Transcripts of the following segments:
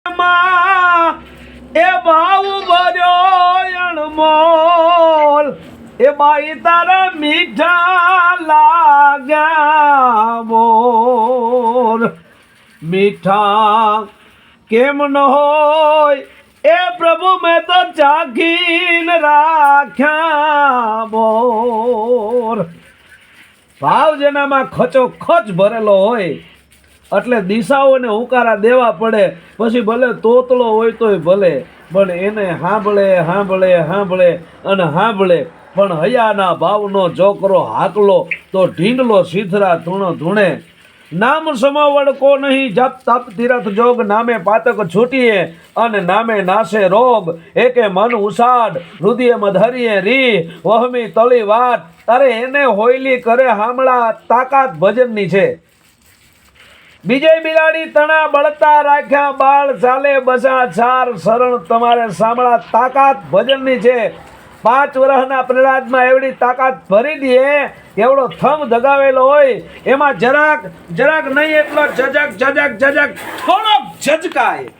એ ભાવ ભર્યો અણમોલ એ બાઈ તારા મીઠા લાગ્યા મોર મીઠા કેમ ન હોય એ પ્રભુ મેં તો ચાખીને રાખ્યા મોર ભાવ જેનામાં ખચો ખચ ભરેલો હોય એટલે દિશાઓને હુંકારા દેવા પડે પછી ભલે તોતલો હોય તોય ભલે પણ એને સાંભળે અને સાંભળે પણ હયાના ભાવનો જોકરો હાકલો તો ઢીંડલો સીધરા ધૂણો ધૂણે નામ સમાવડ કો નહીં જપ તપ તીરથ જોગ નામે પાતક છૂટીએ અને નામે નાશે રોગ એકે મન ઉસાડ હૃદય મધરીએ રી વહમી તળી વાટ તારે એને હોયલી કરે હામળા તાકાત ભજનની છે બીજે બિલાડી તણા બળતા રાખ્યા બાળ ચાલે બસા ચાર શરણ તમારે સાંભળા તાકાત ભજનની છે 5 વર્ષના પ્રહલાદમાં એવડી તાકાત ભરી દે એવડો થમ દગાવેલો હોય એમાં જરાક નહીં એટલો જજક થોડોક ઝજકાય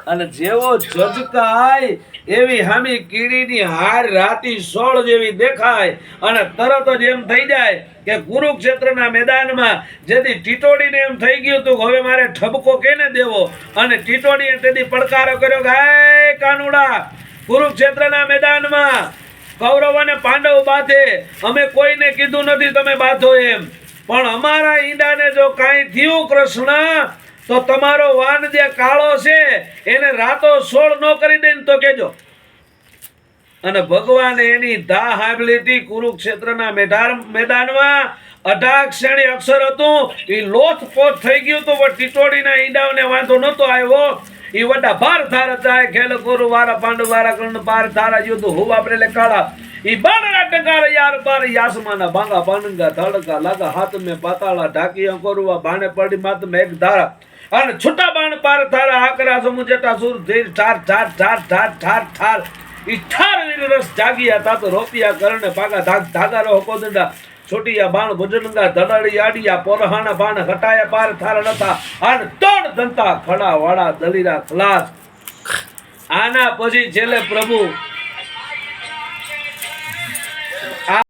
અને જેવો ઝજકાય એવી હામી કીડીની હાર રાતી 16 જેવી દેખાય અને તરત જ એમ થઈ જાય કે કુરુક્ષેત્રના મેદાનમાં જેથી ટીટોડીને એમ થઈ ગયું હતું હવે મારે ઠબકો કેને દેવો અને ટીટોડીએ તેથી પડકારો કર્યો કે હે કાનુડા કુરુક્ષેત્રના મેદાનમાં કૌરવ અને પાંડવ બાંધે અમે કોઈને કીધું નથી તમે બાંધો એમ પણ અમારા ઈંડાને જો કાંઈ થયું કૃષ્ણ તો તમારો વાન જે કાળો છે એને રાતો 16 નો કરી દે તો કેજો અને ભગવાને એની ધા હાંભળી હતી કુરુક્ષેત્રના મેદાનમાં 18 શ્રેણી અક્ષર હતું એ લોથપોથ થઈ ગયું હતું પણ ટીટોડીના ઈંડાઓને વાંધો નતો આવ્યો એ વડા ભાર થાર ચાય ખેલ કોરુ વારા પાંડુ વારા કર્ણ પાર થારા યુદ્ધ હો વાપરેલે કાળા ઈ બાણરા ટકાર યાર બાર યાસમાના ભાંગા બાણંગા ધડકા લાગા હાથ મે પાતાળા ઢાકીયા કોરવા ભાણે પડી માત મે એક ધારા અને છૂટા બાણ પાર થારા આકરા સમુજટા સુર ધીર ઠાર ઠાર ઠાર ઠાર ઠાર ઠાર ઈ ઠાર વીર રસ જાગિયા તા તો રોપિયા કરણે ભાગા ધાગા રહો કોદંડા છોટિયા બાણ ભુજનંગા ધડાડી આડિયા પોરહાના બાણ હટાયા પાર થાર નતા આન તોડ દંતા ખડા વાળા દલીરા ખલાસ આના પછી છેલ્લે પ્રભુ